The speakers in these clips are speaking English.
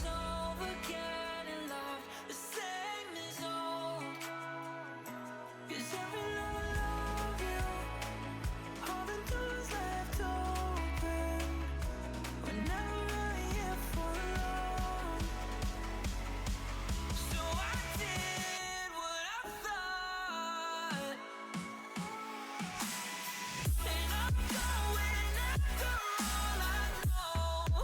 over again and love the same as old. 'Cause every love I love you, all the doors left open, we're never really here for long. So I did what I thought, and I'm going after all I know.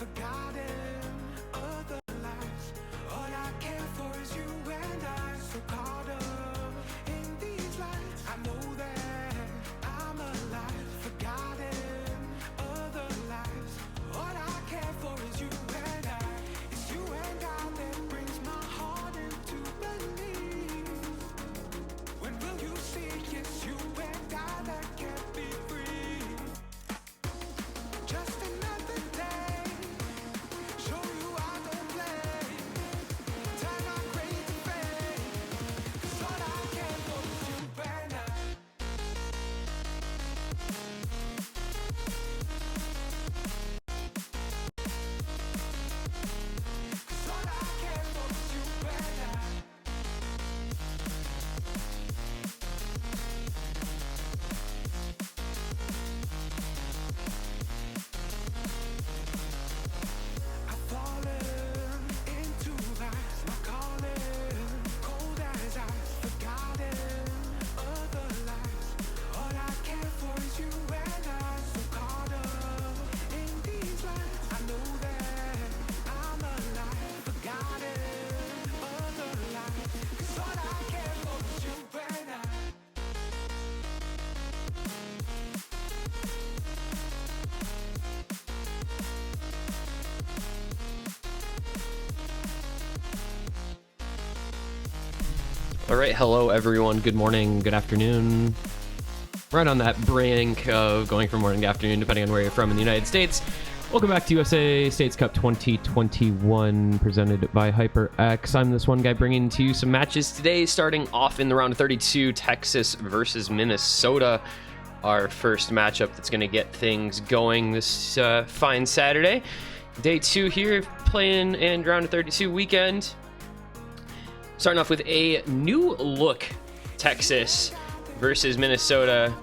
forgotten other lives. All I care for is you and I. So caught up in these lights, I know that I'm alive. Forgotten other lives. All I care for is you and I. It's you and I that brings my heart into belief. When will you see it's you and I that can't be free? Just another day, show you I don't play. Time I crave to fade, 'cause all I care for is you and I. 'Cause all I care for is you and I. I've fallen into vice, my calling, cold as ice, forgotten other lives. All I care for is you and I. So caught up in these lights, I know that I'm alive. Forgotten other lives, 'cause all I care for is you and I. All right, hello everyone. Good morning, good afternoon. Right on that brink of going from morning to afternoon, depending on where you're from in the United States. Welcome back to USA States Cup 2021, presented by HyperX. I'm this one guy bringing to you some matches today, starting off in the round of 32, Texas versus Minnesota. Our first matchup that's going to get things going this fine Saturday. Day 2 here, playing in round of 32 weekend. Starting off with a new look Texas versus Minnesota,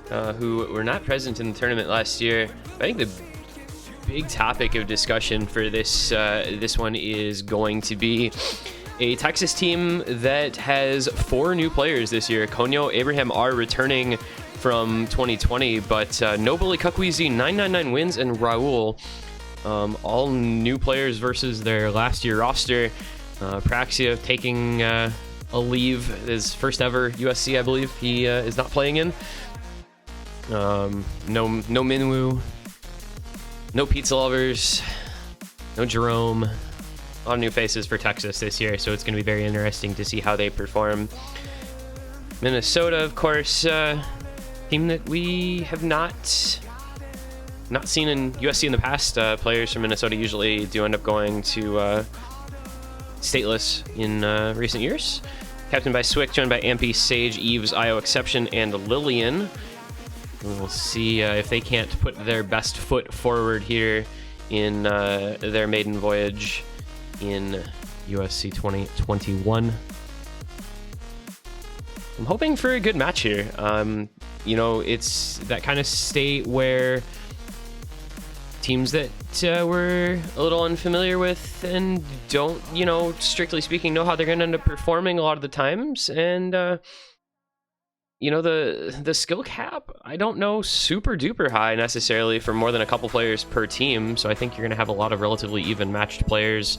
who were not present in the tournament last year. I think the big topic of discussion for this one is going to be a Texas team that has 4 new players this year. Konyo, Abraham are returning from 2020, but Nobili Kakwizi, 999 wins, and Raul, all new players versus their last year roster. Praxia taking a leave, his first ever USC, I believe he is not playing in. No Minwoo, no Pizza Lovers, no Jerome. A lot of new faces for Texas this year, so it's going to be very interesting to see how they perform. Minnesota, of course, team that we have not seen in USC in the past. Players from Minnesota usually do end up going to stateless in recent years. Captained by Swick, joined by Ampy, Sage, Eves, Io Exception, and Lillian. We'll see if they can't put their best foot forward here in their maiden voyage in USC 2021. I'm hoping for a good match here. It's that kind of state where teams that we're a little unfamiliar with and don't, strictly speaking, know how they're going to end up performing a lot of the times. And, the skill cap, I don't know, super duper high necessarily for more than a couple players per team. So I think you're going to have a lot of relatively even matched players,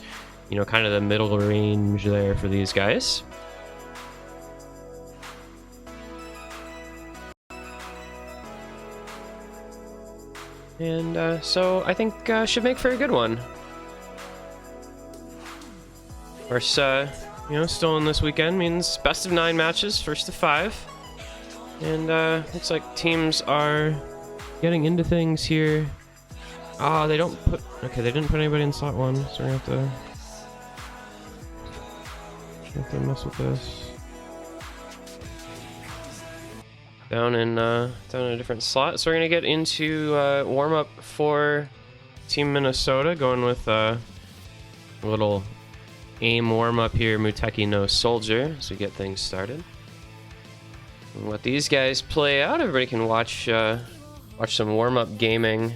kind of the middle range there for these guys. And so I think should make for a good one. Of course, still in this weekend means best of 9 matches, first of 5. And looks like teams are getting into things here. They didn't put anybody in slot 1, so we're gonna have to mess with this. Down in a different slot. So we're gonna get into warm up for Team Minnesota, going with a little aim warm up here. Muteki no Soldier, as we get things started. And let these guys play out. Everybody can watch some warm up gaming.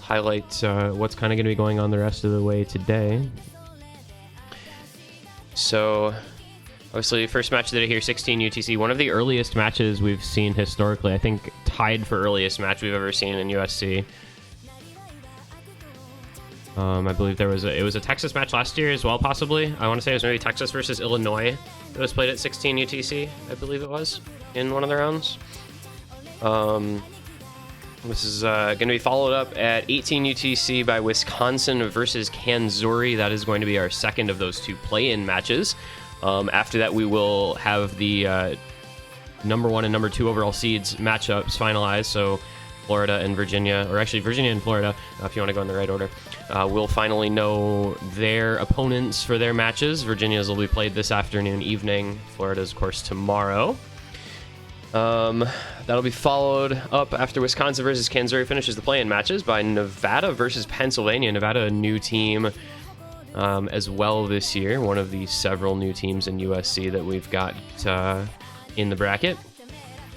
Highlight what's kind of gonna be going on the rest of the way today. So, obviously, first match of the day here, 16 UTC. One of the earliest matches we've seen historically. I think tied for earliest match we've ever seen in USC. I believe it was a Texas match last year as well, possibly. I want to say it was maybe Texas versus Illinois that was played at 16 UTC, I believe it was, in one of the rounds. This is going to be followed up at 18 UTC by Wisconsin versus Kansas. That is going to be our second of those two play-in matches. After that, we will have the number 1 and number 2 overall seeds matchups finalized. So Florida and Virginia, or actually Virginia and Florida, if you want to go in the right order, will finally know their opponents for their matches. Virginia's will be played this afternoon, evening. Florida's, of course, tomorrow. That'll be followed up after Wisconsin versus Kansas finishes the play-in matches by Nevada versus Pennsylvania. Nevada, a new team as well this year, one of the several new teams in USC that we've got in the bracket,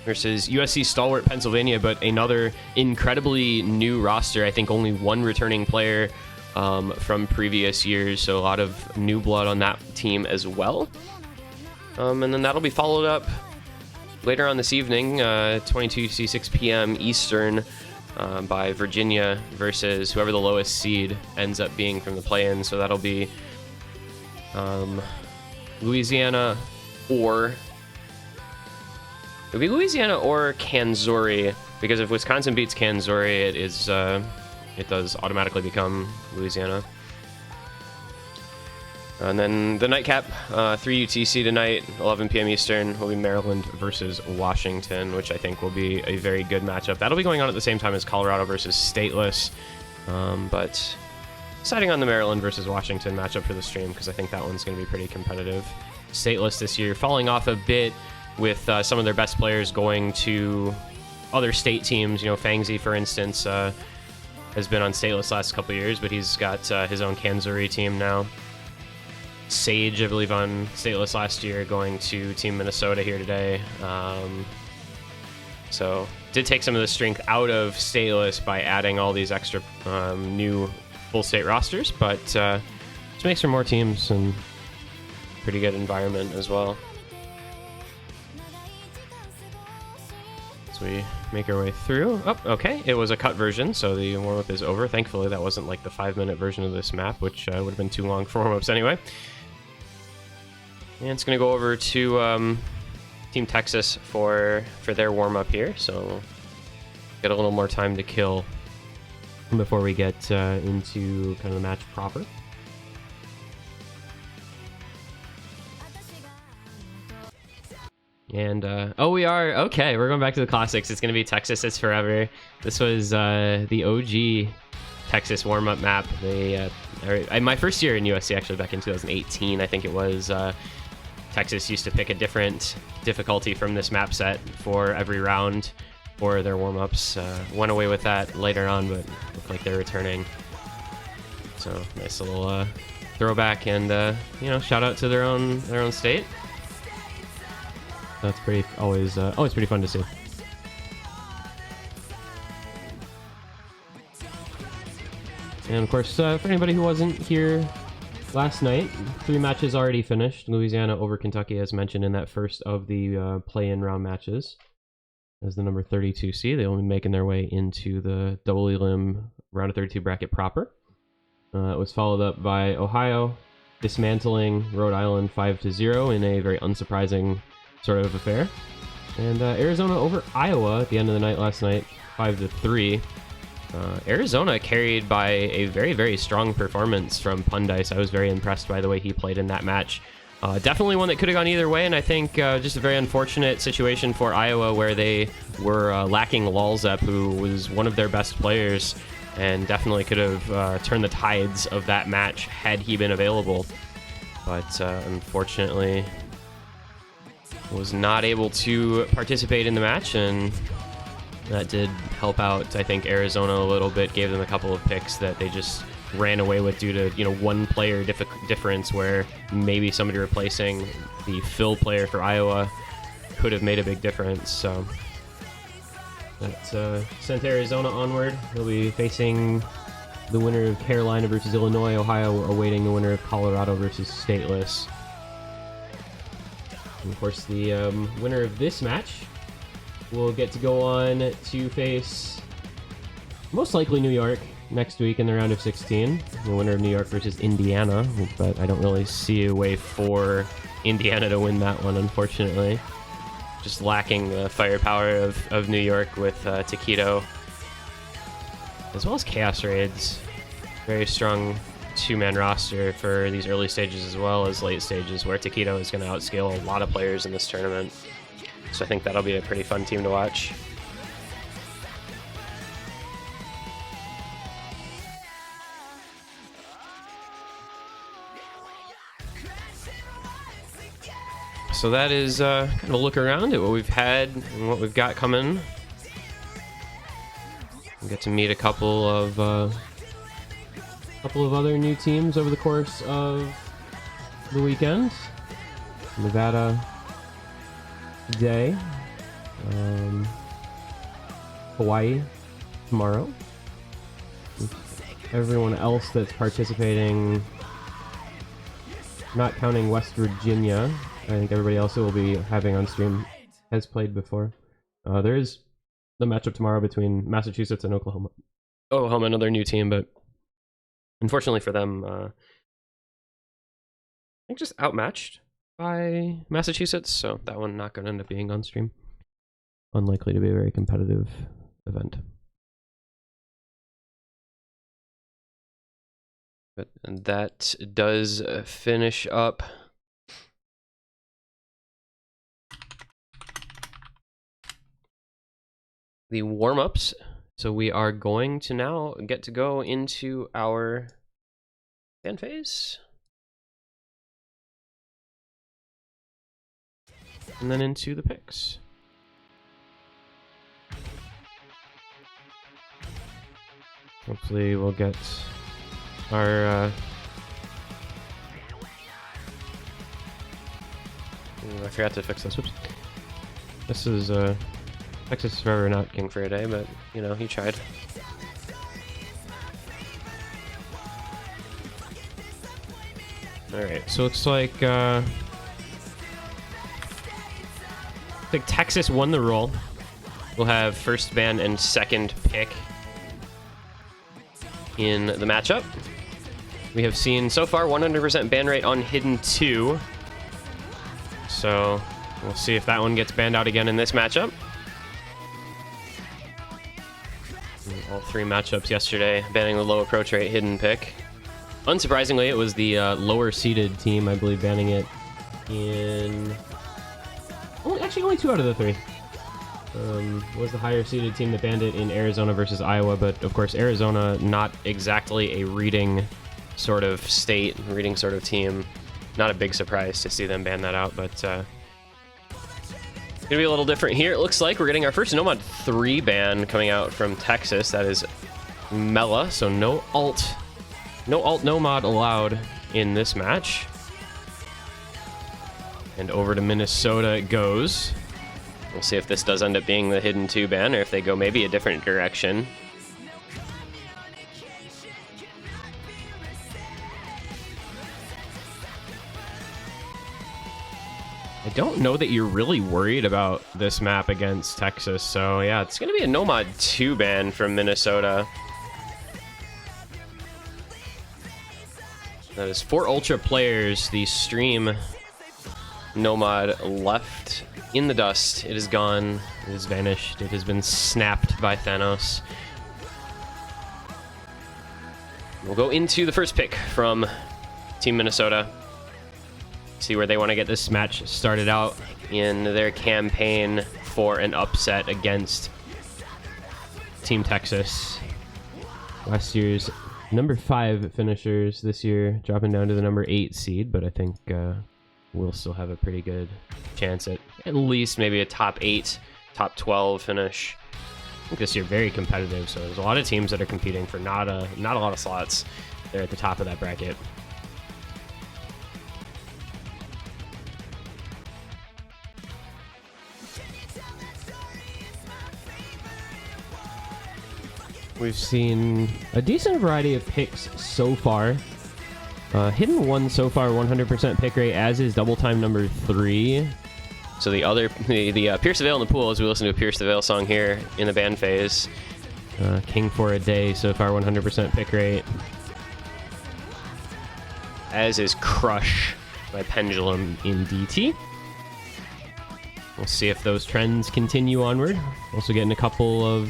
versus USC stalwart Pennsylvania, but another incredibly new roster. I think only one returning player from previous years, so a lot of new blood on that team as well. And then that'll be followed up later on this evening, 22 6 p.m. Eastern, by Virginia versus whoever the lowest seed ends up being from the play-in. So that'll be Louisiana or... It'll be Louisiana or Kansas, because if Wisconsin beats Kansas, it does automatically become Louisiana. And then the nightcap, 3 UTC tonight, 11 p.m. Eastern, will be Maryland versus Washington, which I think will be a very good matchup. That'll be going on at the same time as Colorado versus Stateless, but deciding on the Maryland versus Washington matchup for the stream, because I think that one's going to be pretty competitive. Stateless this year falling off a bit with some of their best players going to other state teams. You know, Fangzy, for instance, has been on Stateless last couple of years, but he's got his own Kansas team now. Sage, I believe, on Stateless last year, going to Team Minnesota here today. So did take some of the strength out of Stateless by adding all these extra new full state rosters, but just makes for more teams and pretty good environment as well. So we make our way through. Oh, okay. It was a cut version, so the warm-up is over. Thankfully, that wasn't like the 5-minute version of this map, which would have been too long for warm-ups anyway. And it's going to go over to Team Texas for their warm-up here, so get a little more time to kill before we get into kind of the match proper. And, oh, we are, okay, we're going back to the classics. It's going to be Texas is Forever. This was the OG Texas warm-up map. They, my first year in USC, actually, back in 2018, I think it was, Texas used to pick a different difficulty from this map set for every round for their warm-ups. Went away with that later on, but looked like they're returning. So, nice little throwback and, you know, shout out to their own state. That's pretty always pretty fun to see. And of course, for anybody who wasn't here last night, 3 matches already finished. Louisiana over Kentucky, as mentioned in that first of the play-in round matches, as the number 32 seed. They'll be making their way into the double elim round of 32 bracket proper. It was followed up by Ohio dismantling Rhode Island 5-0 in a very unsurprising sort of affair, and Arizona over Iowa at the end of the night last night, 5-3. Arizona carried by a very, very strong performance from Pundice. I was very impressed by the way he played in that match. Definitely one that could have gone either way, and I think just a very unfortunate situation for Iowa where they were lacking Lalzep, who was one of their best players, and definitely could have turned the tides of that match had he been available. But unfortunately, was not able to participate in the match, and that did help out, I think, Arizona a little bit. Gave them a couple of picks that they just ran away with due to, you know, one player difference, where maybe somebody replacing the fill player for Iowa could have made a big difference. So that sent Arizona onward. They'll be facing the winner of Carolina versus Illinois. Ohio awaiting the winner of Colorado versus Stateless. And of course, the winner of this match will get to go on to face most likely New York next week in the round of 16. The winner of New York versus Indiana, but I don't really see a way for Indiana to win that one, unfortunately. Just lacking the firepower of New York with Taquito, as well as Chaos Raids. Very strong two-man roster for these early stages as well as late stages, where Taquito is going to outscale a lot of players in this tournament. So I think that'll be a pretty fun team to watch. So that is kind of a look around at what we've had and what we've got coming. We'll get to meet a couple of other new teams over the course of the weekend. Nevada today, Hawaii tomorrow. Everyone else that's participating, not counting West Virginia, I think everybody else who will be having on stream has played before. There is the matchup tomorrow between Massachusetts and Oklahoma. Oklahoma, another new team, but unfortunately for them, I think just outmatched by Massachusetts, so that one not going to end up being on stream. Unlikely to be a very competitive event. But and that does finish up the warm-ups. So we are going to now get to go into our fan phase. And then into the picks. Hopefully we'll get our I forgot to fix this. Whoops. This is Texas is forever not king for a day, but you know, he tried. Alright, so looks like Texas won the roll. We'll have first ban and second pick in the matchup. We have seen so far 100% ban rate on Hidden 2. So we'll see if that one gets banned out again in this matchup. All three matchups yesterday banning the low approach rate Hidden pick. Unsurprisingly, it was the lower seeded team, I believe, banning it in... Actually, only 2 out of the 3. Was the higher seeded team that banned it in Arizona versus Iowa, but of course Arizona not exactly a reading sort of state, reading sort of team. Not a big surprise to see them ban that out, but it's gonna be a little different here. It looks like we're getting our first Nomad 3 ban coming out from Texas. That is Mela, so no alt, no mod allowed in this match. And over to Minnesota it goes. We'll see if this does end up being the Hidden 2 ban, or if they go maybe a different direction. I don't know that you're really worried about this map against Texas, so yeah, it's going to be a Nomad 2 ban from Minnesota. That is 4 Ultra players. The stream Nomad left in the dust. It is gone. It has vanished. It has been snapped by Thanos. We'll go into the first pick from Team Minnesota. See where they want to get this match started out in their campaign for an upset against Team Texas. Last year's number 5 finishers this year, dropping down to the number 8 seed, but I think we'll still have a pretty good chance at least maybe a top 8, top 12 finish. I think this year very competitive, so there's a lot of teams that are competing for not a lot of slots. They're at the top of that bracket. We've seen a decent variety of picks so far. Hidden 1 so far, 100% pick rate, as is Double Time number 3. So the Pierce the Veil in the pool, as we listen to a Pierce the Veil song here in the ban phase. King for a day so far, 100% pick rate. As is Crush by Pendulum in DT. We'll see if those trends continue onward. Also getting a couple of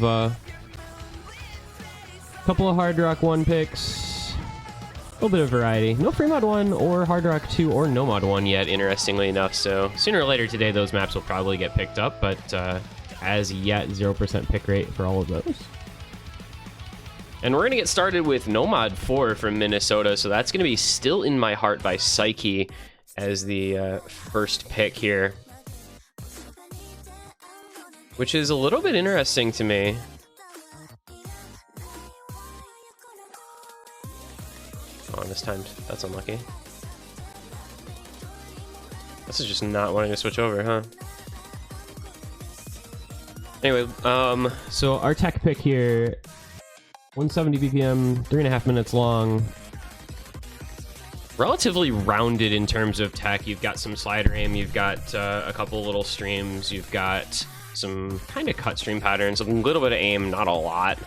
Hard Rock 1 picks. A little bit of variety. No Free Mod 1 or Hard Rock 2 or No Mod 1 yet, interestingly enough. So sooner or later today, those maps will probably get picked up. But as yet, 0% pick rate for all of those. And we're going to get started with No Mod 4 from Minnesota. So that's going to be Still in My Heart by Psyche as the first pick here. Which is a little bit interesting to me. Oh, this time, that's unlucky. This is just not wanting to switch over, huh? Anyway, so our tech pick here, 170 BPM, 3.5 minutes long. Relatively rounded in terms of tech. You've got some slider aim, you've got a couple little streams, you've got some kind of cut stream patterns, a little bit of aim, not a lot.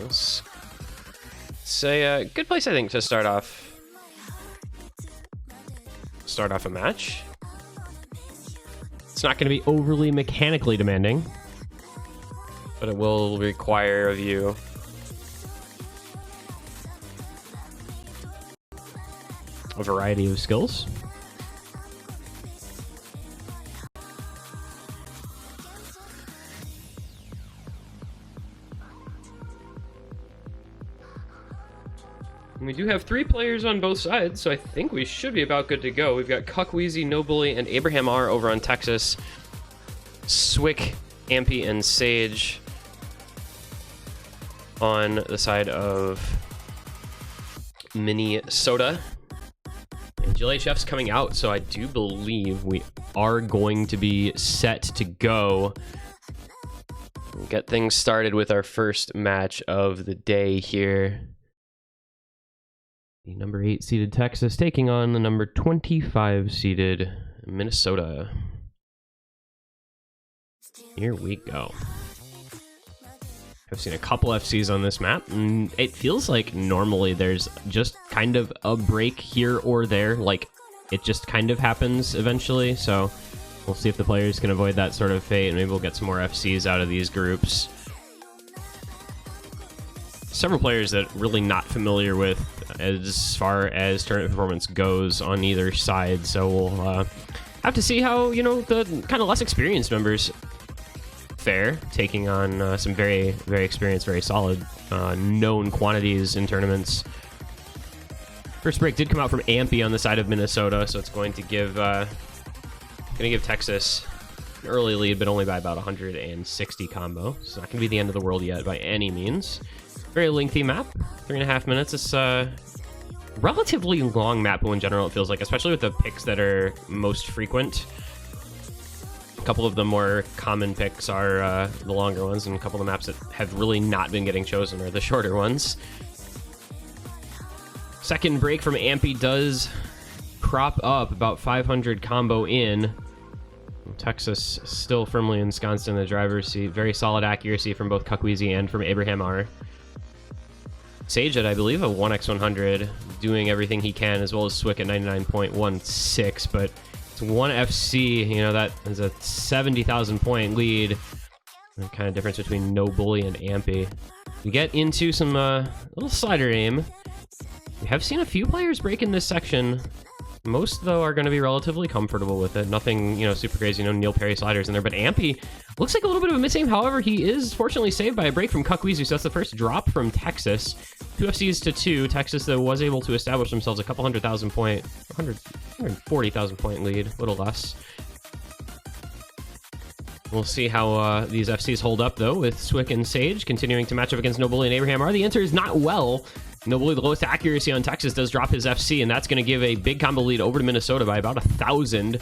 It's a good place, I think, to start off a match. It's not going to be overly mechanically demanding, but it will require of you a variety of skills. We do have 3 players on both sides, so I think we should be about good to go. We've got Cuckweezy, No Bully, and Abraham R over on Texas. Swick, Ampy, and Sage on the side of Minnesota. And GLHF's coming out, so I do believe we are going to be set to go. We'll get things started with our first match of the day here. The number 8 seeded Texas taking on the number 25 seeded Minnesota. Here we go. I've seen a couple FCs on this map, and it feels like normally there's just kind of a break here or there. Like, it just kind of happens eventually, so we'll see if the players can avoid that sort of fate, and maybe we'll get some more FCs out of these groups. Several players that really not familiar with as far as tournament performance goes on either side, so we'll have to see how, you know, the kind of less experienced members fare, taking on some very, very experienced, very solid known quantities in tournaments. First break did come out from Ampy on the side of Minnesota, so it's going to give Texas an early lead, but only by about 160 combo. It's not going to be the end of the world yet by any means. Very lengthy map, 3.5 minutes. It's a relatively long map in general, it feels like, especially with the picks that are most frequent. A couple of the more common picks are the longer ones, and a couple of the maps that have really not been getting chosen are the shorter ones. Second break from Ampy does crop up about 500 combo in. Texas still firmly ensconced in the driver's seat. Very solid accuracy from both Cuckweezy and from Abraham R. Sage at, I believe, a 1x100, doing everything he can, as well as Swick at 99.16, but it's one FC, you know, that is a 70,000 point lead. The kind of difference between No Bully and Ampy. We get into some little slider aim. We have seen a few players break in this section. Most, though, are going to be relatively comfortable with it. Nothing, you know, super crazy, no Neil Perry sliders in there. But Ampy looks like a little bit of a misaim. However, he is fortunately saved by a break from Cuckweezy, so that's the first drop from Texas. 2 FCs to 2. Texas, though, was able to establish themselves a couple 140,000 point lead, a little less. We'll see how these FCs hold up, though, with Swick and Sage continuing to match up against No Bully and Abraham R. The answer is not well. No Bully, the lowest accuracy on Texas, does drop his FC, and that's going to give a big combo lead over to Minnesota by about 1,000.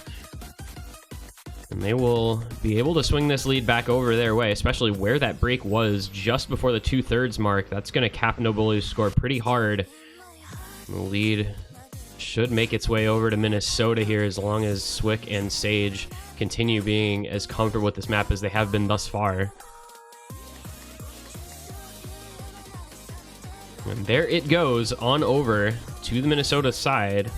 And they will be able to swing this lead back over their way, especially where that break was just before the 2/3 mark. That's going to cap No Bully's score pretty hard. The lead should make its way over to Minnesota here as long as Swick and Sage continue being as comfortable with this map as they have been thus far. And there it goes on over to the Minnesota side.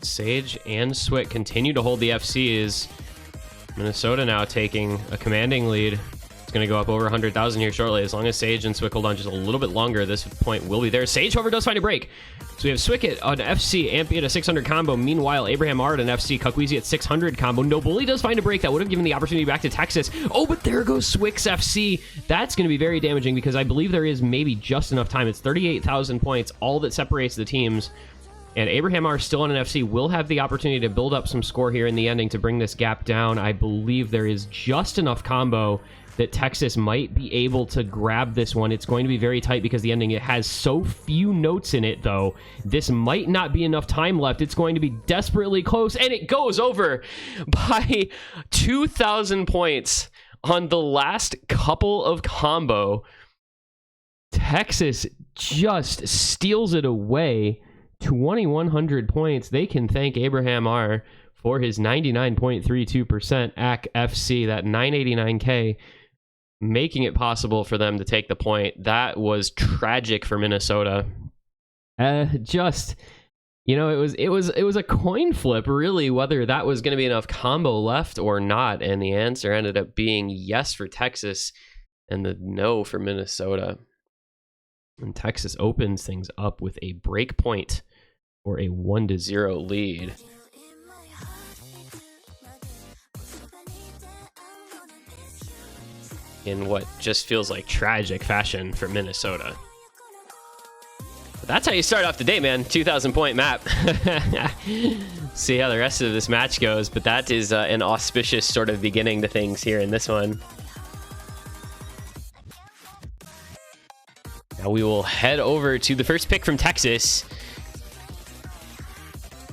Sage and Swick continue to hold the FCs. Minnesota now taking a commanding lead. It's going to go up over 100,000 here shortly. As long as Sage and Swick hold on just a little bit longer, this point will be there. Sage, however, does find a break. So we have Swick at an FC, Ampy at a 600 combo. Meanwhile, Abraham R at an FC, Cuckweezy at 600 combo. No Bully does find a break. That would have given the opportunity back to Texas. Oh, but there goes Swick's FC. That's going to be very damaging because I believe there is maybe just enough time. It's 38,000 points, all that separates the teams. And Abraham R still on an FC will have the opportunity to build up some score here in the ending to bring this gap down. I believe there is just enough combo that Texas might be able to grab this one. It's going to be very tight because the ending, it has so few notes in it, though. This might not be enough time left. It's going to be desperately close, and it goes over by 2,000 points on the last couple of combo. Texas just steals it away. 2,100 points. They can thank Abraham R for his 99.32% AC FC, that 989K, making it possible for them to take the point. That was tragic for Minnesota. Just, you know, it was a coin flip, really, whether that was going to be enough combo left or not, and the answer ended up being yes for Texas and the no for Minnesota. And Texas opens things up with a break point for a 1-0 lead. In what just feels like tragic fashion for Minnesota. But that's how you start off the day, man. 2,000 point map. See how the rest of this match goes, but that is an auspicious sort of beginning to things here in this one. Now we will head over to the first pick from Texas.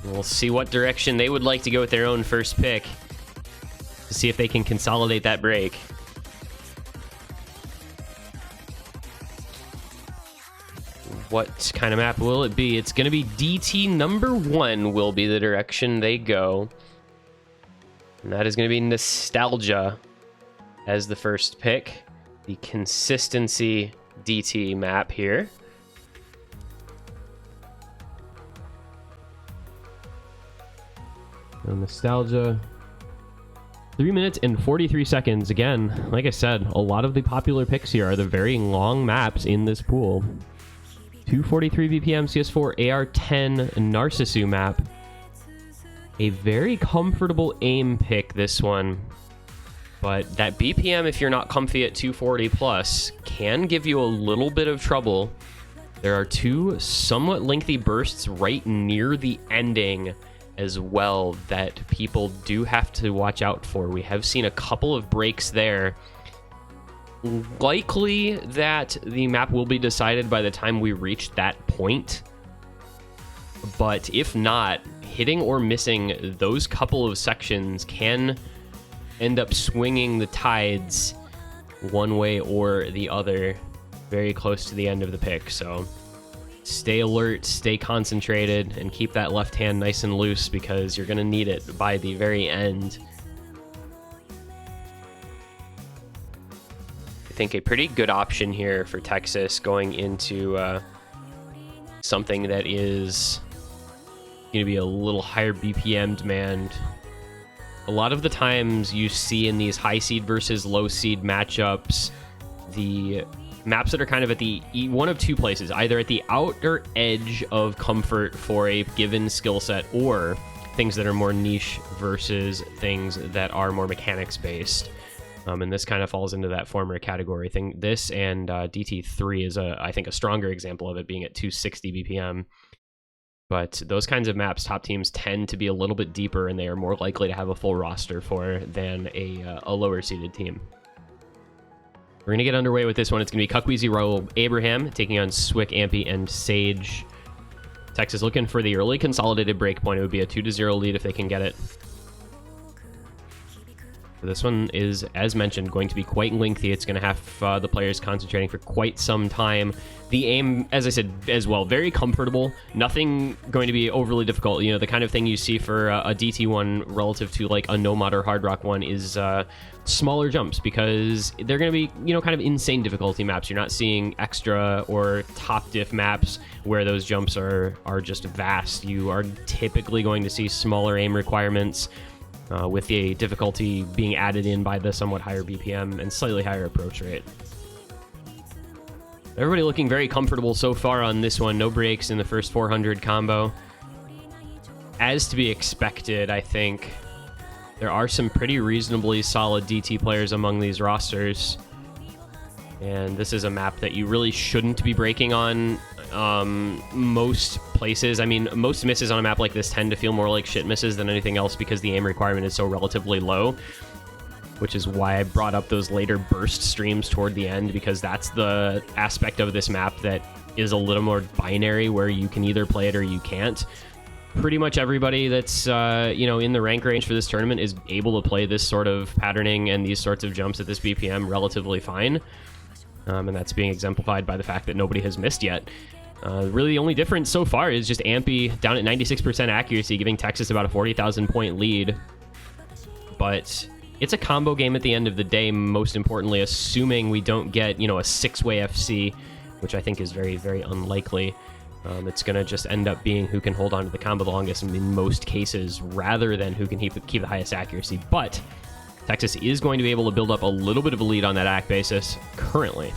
We'll see what direction they would like to go with their own first pick to see if they can consolidate that break. What kind of map will it be? It's going to be DT number 1 will be the direction they go. And that is going to be Nostalgia as the first pick. The consistency DT map here. So Nostalgia. 3 minutes and 43 seconds. Again, like I said, a lot of the popular picks here are the very long maps in this pool. 243 BPM CS4 AR10 Narcissu map. A very comfortable aim pick, this one. But that BPM, if you're not comfy at 240 plus, can give you a little bit of trouble. There are 2 somewhat lengthy bursts right near the ending as well that people do have to watch out for. We have seen a couple of breaks there. Likely that the map will be decided by the time we reach that point. But if not, hitting or missing those couple of sections can end up swinging the tides one way or the other very close to the end of the pick. So stay alert, stay concentrated, and keep that left hand nice and loose because you're going to need it by the very end. I think a pretty good option here for Texas going into something that is going to be a little higher BPM demand. A lot of the times you see in these high seed versus low seed matchups, the maps that are kind of at the one of two places, either at the outer edge of comfort for a given skill set, or things that are more niche versus things that are more mechanics based. And this kind of falls into that former category thing. This and DT3 is I think a stronger example of it, being at 260 BPM. But those kinds of maps, top teams tend to be a little bit deeper, and they are more likely to have a full roster for than a lower seeded team. We're going to get underway with this one. It's going to be Cuckweezy, Raul, Abraham taking on Swick, Ampy, and Sage. Texas looking for the early consolidated break point. It would be a 2-0 lead if they can get it. This one is, as mentioned, going to be quite lengthy. It's going to have the players concentrating for quite some time. The aim, as I said, as well, very comfortable. Nothing going to be overly difficult. You know, the kind of thing you see for a DT one relative to like a Nomad or Hard Rock one is smaller jumps, because they're going to be, you know, kind of insane difficulty maps. You're not seeing extra or top diff maps where those jumps are just vast. You are typically going to see smaller aim requirements, with the difficulty being added in by the somewhat higher BPM and slightly higher approach rate. Everybody looking very comfortable so far on this one. No breaks in the first 400 combo. As to be expected, I think there are some pretty reasonably solid DT players among these rosters. And this is a map that you really shouldn't be breaking on most places. I mean, most misses on a map like this tend to feel more like shit misses than anything else, because the aim requirement is so relatively low, which is why I brought up those later burst streams toward the end, because that's the aspect of this map that is a little more binary, where you can either play it or you can't. Pretty much everybody that's you know, in the rank range for this tournament is able to play this sort of patterning and these sorts of jumps at this BPM relatively fine. And that's being exemplified by the fact that nobody has missed yet. Really, the only difference so far is just Ampy down at 96% accuracy, giving Texas about a 40,000 point lead. But it's a combo game at the end of the day, most importantly, assuming we don't get, you know, a 6-way FC, which I think is very, very unlikely. It's going to just end up being who can hold on to the combo the longest in most cases, rather than who can keep the highest accuracy. But Texas is going to be able to build up a little bit of a lead on that AC basis currently.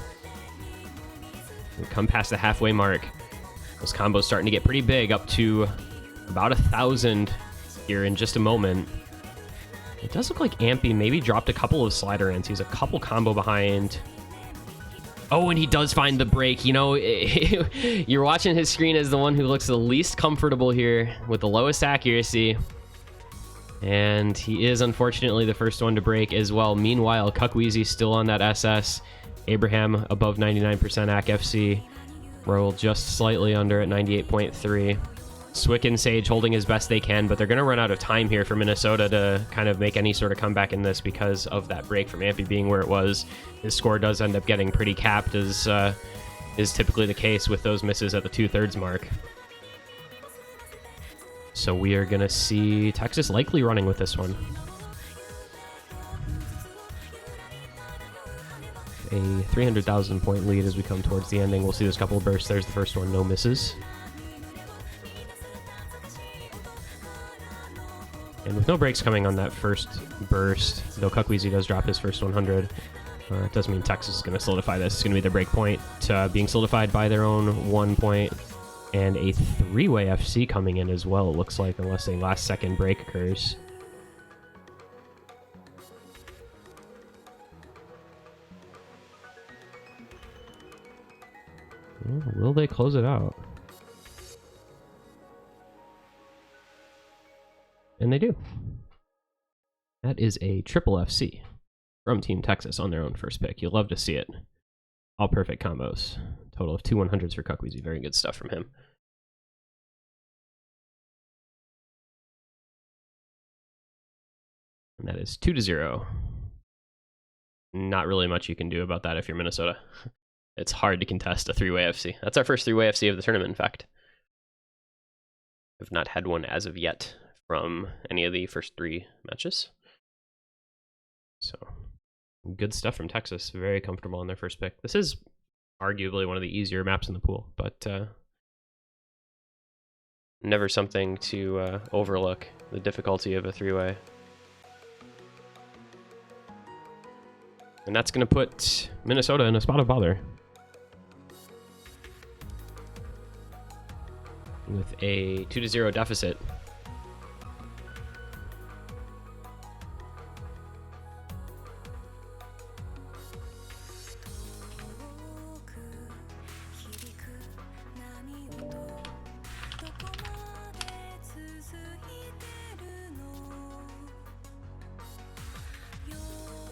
We come past the halfway mark. Those combos starting to get pretty big, up to about 1,000 here in just a moment. It does look like Ampy maybe dropped a couple of slider ends. He's a couple combo behind. Oh, and he does find the break. You know, you're watching his screen as the one who looks the least comfortable here with the lowest accuracy. And he is unfortunately the first one to break as well. Meanwhile, Cuckweezy still on that SS. Abraham above 99% AC FC. Roll just slightly under at 98.3. Swick and Sage holding as best they can, but they're going to run out of time here for Minnesota to kind of make any sort of comeback in this, because of that break from Ampy being where it was. His score does end up getting pretty capped, as is typically the case with those misses at the 2/3 mark. So we are going to see Texas likely running with this one. A 300,000 point lead as we come towards the ending. We'll see this couple of bursts. There's the first one, no misses. And with no breaks coming on that first burst, though Cuckweezy does drop his first 100, it does mean Texas is going to solidify this. It's going to be their break point, being solidified by their own 1 point, and a 3-way FC coming in as well, it looks like, unless a last-second break occurs. Will they close it out? And they do. That is a triple FC from Team Texas on their own first pick. You'll love to see it. All perfect combos. Total of 2 100s for Cuckweezy. Very good stuff from him. And that is 2-0. Not really much you can do about that if you're Minnesota. It's hard to contest a 3-way FC. That's our first 3-way FC of the tournament, in fact. I've not had one as of yet from any of the first 3 matches. So, good stuff from Texas. Very comfortable on their first pick. This is arguably one of the easier maps in the pool, but never something to overlook, the difficulty of a 3-way. And that's going to put Minnesota in a spot of bother, with a 2-0 deficit.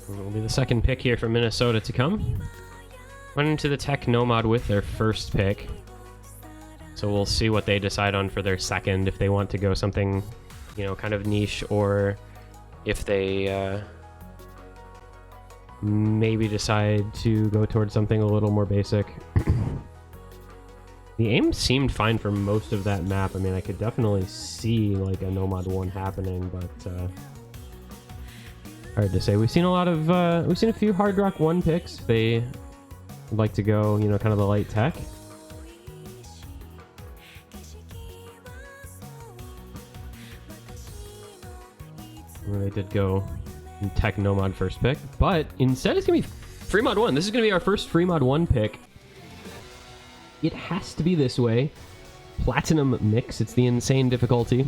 Will be the second pick here for Minnesota to come. Went into the Tech Nomad with their first pick. So we'll see what they decide on for their second, if they want to go something, you know, kind of niche, or if they maybe decide to go towards something a little more basic. The aim seemed fine for most of that map. I mean, I could definitely see like a Nomad 1 happening, but hard to say. We've seen a few Hard Rock 1 picks. They would like to go, you know, kind of the light tech. Well, they did go tech Nomad first pick, but instead it's gonna be free mod 1. This is gonna be our first free mod 1 pick. It has to be this way. Platinum mix. It's the insane difficulty.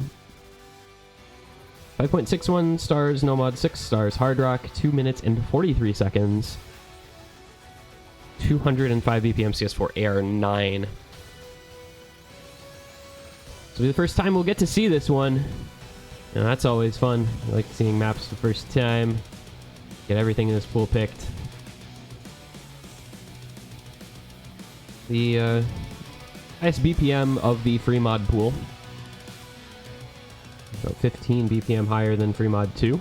5.61 stars, Nomad 6 stars, Hard Rock 2 minutes and 43 seconds. 205 BPM CS4 AR9. This will be the first time we'll get to see this one. And that's always fun. I like seeing maps the first time. Get everything in this pool picked. The highest BPM of the free mod pool. About 15 BPM higher than free mod 2.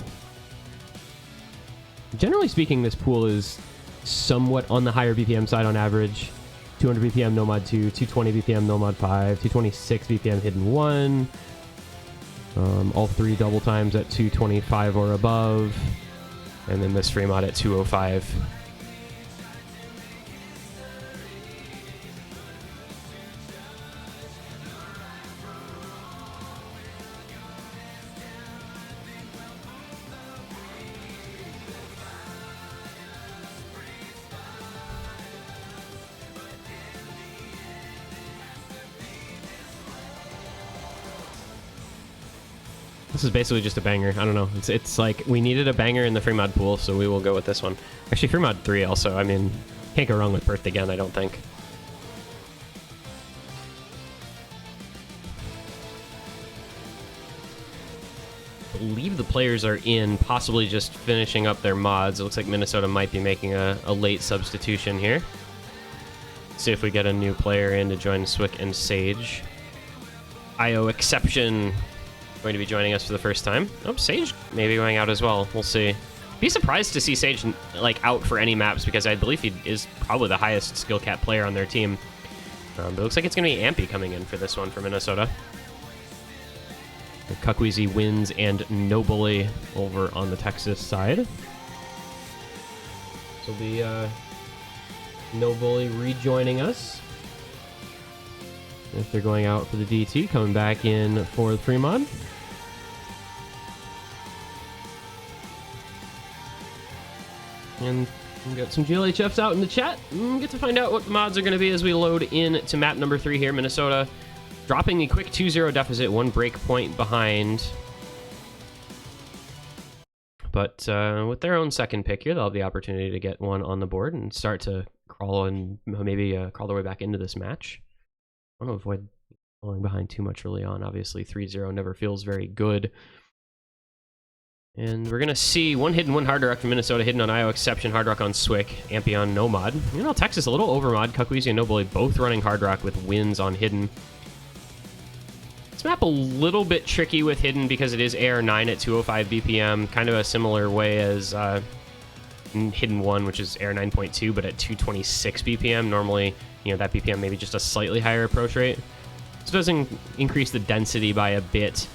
Generally speaking, this pool is somewhat on the higher BPM side on average. 200 BPM Nomad 2, 220 BPM Nomad 5, 226 BPM Hidden 1. All three double times at 225 or above. And then this free mod at 205. This is basically just a banger. I don't know. It's like we needed a banger in the free mod pool, so we will go with this one. Actually, free mod 3 also. I mean, can't go wrong with Birth again, I don't think. I believe the players are in, possibly just finishing up their mods. It looks like Minnesota might be making a late substitution here. See if we get a new player in to join Swick and Sage. IO Exception going to be joining us for the first time. Oh, Sage maybe going out as well. We'll see. Be surprised to see Sage like out for any maps because I believe he is probably the highest skill cap player on their team. But it looks like it's going to be Ampy coming in for this one for Minnesota. Cuckweezy wins and No Bully over on the Texas side. This will be No Bully rejoining us. If they're going out for the DT, coming back in for the free mod. And we got some GLHFs out in the chat. Get to find out what the mods are going to be as we load in to map number 3 here. Minnesota dropping a quick 2-0 deficit, 1 break point behind. But with their own second pick here, they'll have the opportunity to get one on the board and start to crawl and maybe crawl their way back into this match. I want to avoid falling behind too much early on. Obviously, 3-0 never feels very good. And we're going to see one hidden, one hard rock from Minnesota, hidden on IO Exception, hard rock on Swick, Ampy on Nomad. You know, Texas a little over mod. Cuckweezy and No Bully both running hard rock with wins on hidden. This map a little bit tricky with hidden because it is AR9 at 205 BPM, kind of a similar way as hidden 1, which is AR 9.2, but at 226 BPM. Normally, you know, that BPM maybe just a slightly higher approach rate. So it doesn't increase the density by a bit,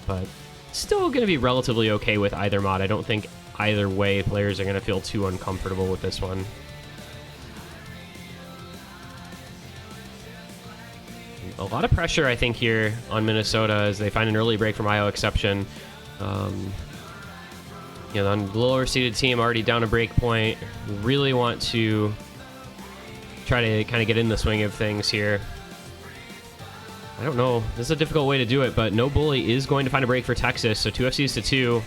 but still going to be relatively okay with either mod. I don't think either way players are going to feel too uncomfortable with this one. A lot of pressure, I think, here on Minnesota as they find an early break from IO Exception. You know, on the lower seeded team, already down a break point. Really want to try to kind of get in the swing of things here. I don't know. This is a difficult way to do it, but No Bully is going to find a break for Texas, so 2 FCs to 2.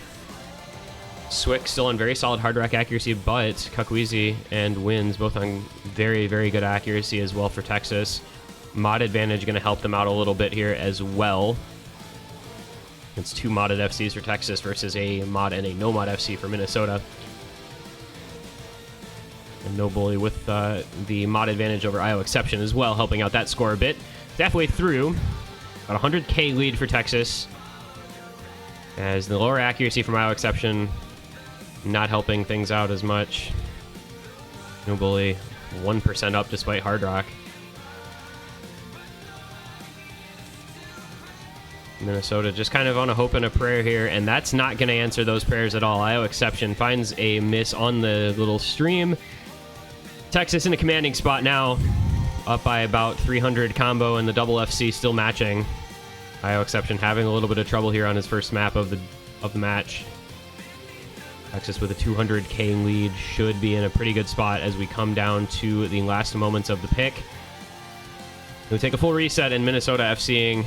Swick still on very solid hard rock accuracy, but Cuckweezy and Wins both on very, very good accuracy as well for Texas. Mod advantage going to help them out a little bit here as well. It's 2 modded FCs for Texas versus a mod and a no mod FC for Minnesota. And No Bully with the mod advantage over IO Exception as well, helping out that score a bit. Halfway through, about 100k lead for Texas, as the lower accuracy from IO Exception not helping things out as much. No bully, 1% up despite Hard Rock. Minnesota just kind of on a hope and a prayer here, and that's not going to answer those prayers at all. IO Exception finds a miss on the little stream. Texas in a commanding spot now, up by about 300 combo, and the double FC still matching. IO Exception having a little bit of trouble here on his first map of the match. Texas with a 200k lead should be in a pretty good spot as we come down to the last moments of the pick. We take a full reset, and Minnesota FCing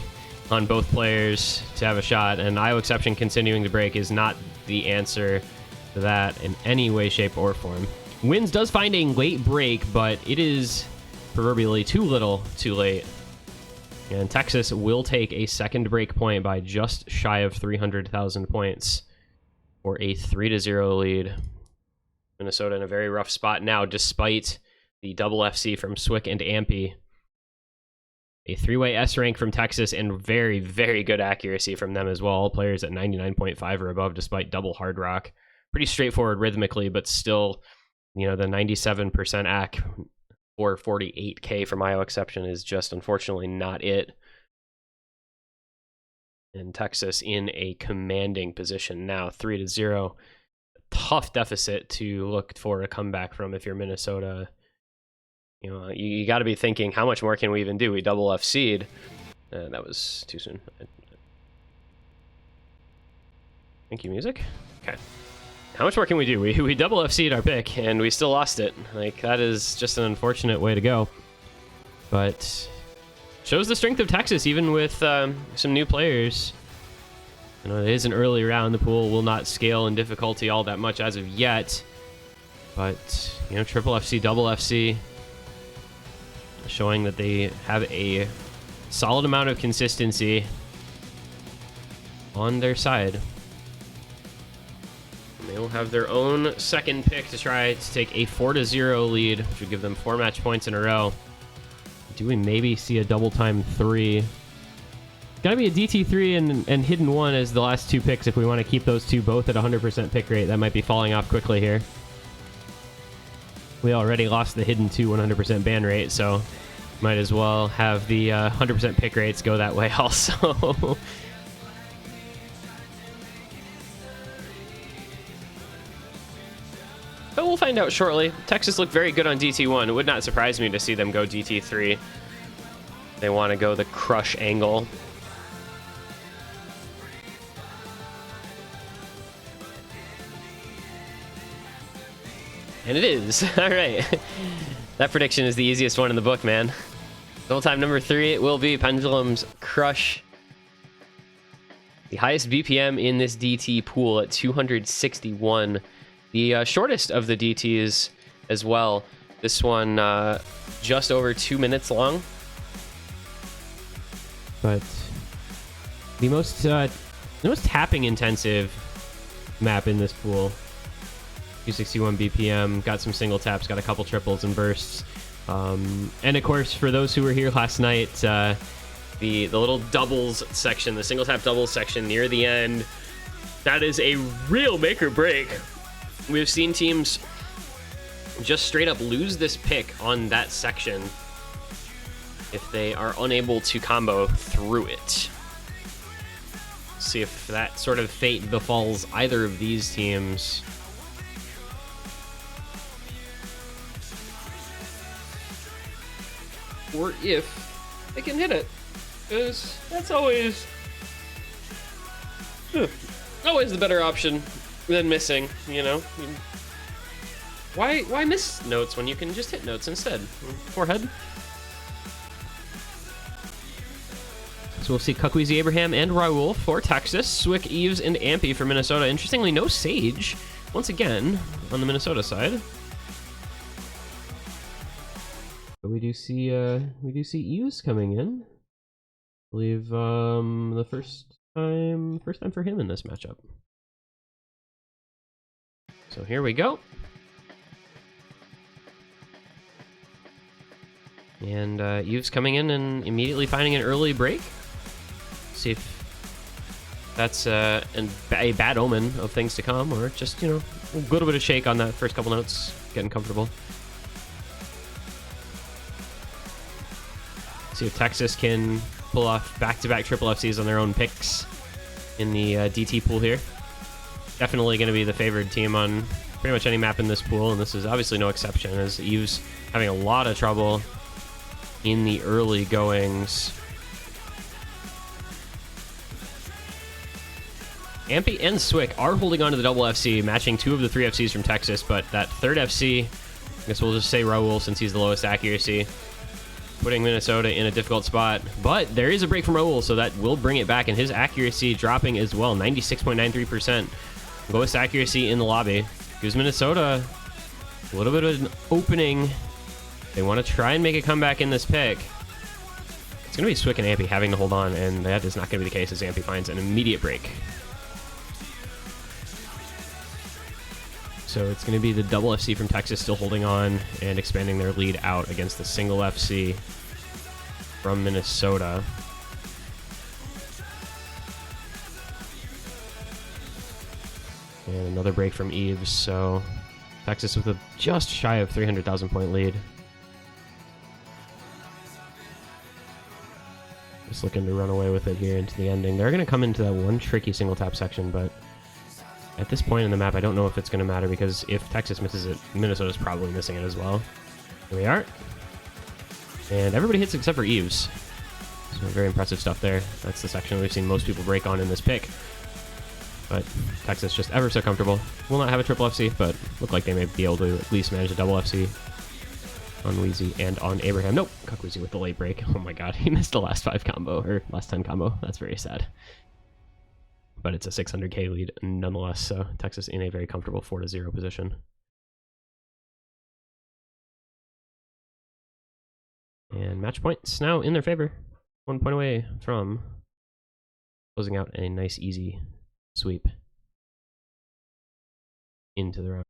on both players to have a shot, and IO Exception continuing to break is not the answer to that in any way, shape, or form. Wins does find a late break, but it is proverbially too little, too late. And Texas will take a second break point by just shy of 300,000 points for a 3-0 lead. Minnesota in a very rough spot now, despite the double FC from Swick and Ampy. A 3-way S rank from Texas, and very, very good accuracy from them as well. All players at 99.5 or above, despite double Hard Rock. Pretty straightforward rhythmically, but still, you know, the 97% AC for 48k from IO Exception is just unfortunately not it. And Texas in a commanding position now, 3-0. Tough deficit to look for a comeback from if you're Minnesota. You know, you got to be thinking, how much more can we even do? We double FC'd. That was too soon. Thank you, music. Okay. How much more can we do? We double FC'd our pick, and we still lost it. Like, that is just an unfortunate way to go. But shows the strength of Texas, even with some new players. You know, it is an early round. The pool will not scale in difficulty all that much as of yet. But, you know, triple FC, double FC, showing that they have a solid amount of consistency on their side. And they will have their own second pick to try to take a 4-0 lead, which would give them 4 match points in a row. Do we maybe see a double time 3? Gotta be a DT3 and hidden 1 as the last 2 picks if we want to keep those two both at 100% pick rate. That might be falling off quickly here. We already lost the hidden 2 100% ban rate, so might as well have the 100% pick rates go that way also. But we'll find out shortly. Texas looked very good on DT1. It would not surprise me to see them go DT3. They want to go the crush angle. And it is. All right. That prediction is the easiest one in the book, man. Double time number 3, it will be Pendulum's Crush. The highest BPM in this DT pool at 261. The shortest of the DTs as well. This one just over 2 minutes long. But the most tapping intensive map in this pool. 261 BPM, got some single taps, got a couple triples and bursts. And of course, for those who were here last night, the little doubles section, the single tap doubles section near the end, that is a real make or break. We've seen teams just straight up lose this pick on that section if they are unable to combo through it. See if that sort of fate befalls either of these teams. Or if they can hit it, because that's always the better option than missing, you know? Why miss notes when you can just hit notes instead? Forehead. So we'll see Cuckweezy Abraham and Raul for Texas, Swick, Eves, and Ampy for Minnesota. Interestingly, no Sage, once again, on the Minnesota side. But we do see Eves coming in. I believe the first time for him in this matchup. So here we go. And Eves coming in and immediately finding an early break. See if that's a bad omen of things to come, or just, you know, a little bit of shake on that first couple notes, getting comfortable. See if Texas can pull off back-to-back triple FCs on their own picks in the DT pool here. Definitely going to be the favored team on pretty much any map in this pool, and this is obviously no exception, as Eve's having a lot of trouble in the early goings. Ampy and Swick are holding on to the double FC, matching 2 of the 3 FCs from Texas, but that third FC, I guess we'll just say Raul since he's the lowest accuracy, putting Minnesota in a difficult spot. But there is a break from Raul, so that will bring it back, and his accuracy dropping as well, 96.93%. Lowest accuracy in the lobby. Gives Minnesota a little bit of an opening. They want to try and make a comeback in this pick. It's going to be Swick and Ampy having to hold on, and that is not going to be the case as Ampy finds an immediate break. So it's going to be the double FC from Texas still holding on and expanding their lead out against the single FC from Minnesota. And another break from Eves, so Texas with a just shy of 300,000 point lead. Just looking to run away with it here into the ending. They're going to come into that one tricky single tap section, but at this point in the map, I don't know if it's going to matter, because if Texas misses it, Minnesota's probably missing it as well. Here we are. And everybody hits except for Eves. So very impressive stuff there. That's the section we've seen most people break on in this pick. But Texas just ever so comfortable. Will not have a triple FC, but look like they may be able to at least manage a double FC on Wheezy and on Abraham. Nope, Cuck with the late break. Oh my god, he missed the last 5 combo, or last 10 combo. That's very sad. But it's a 600k lead nonetheless, so Texas in a very comfortable 4-0 position. And match points now in their favor. 1 point away from closing out a nice easy sweep into the round.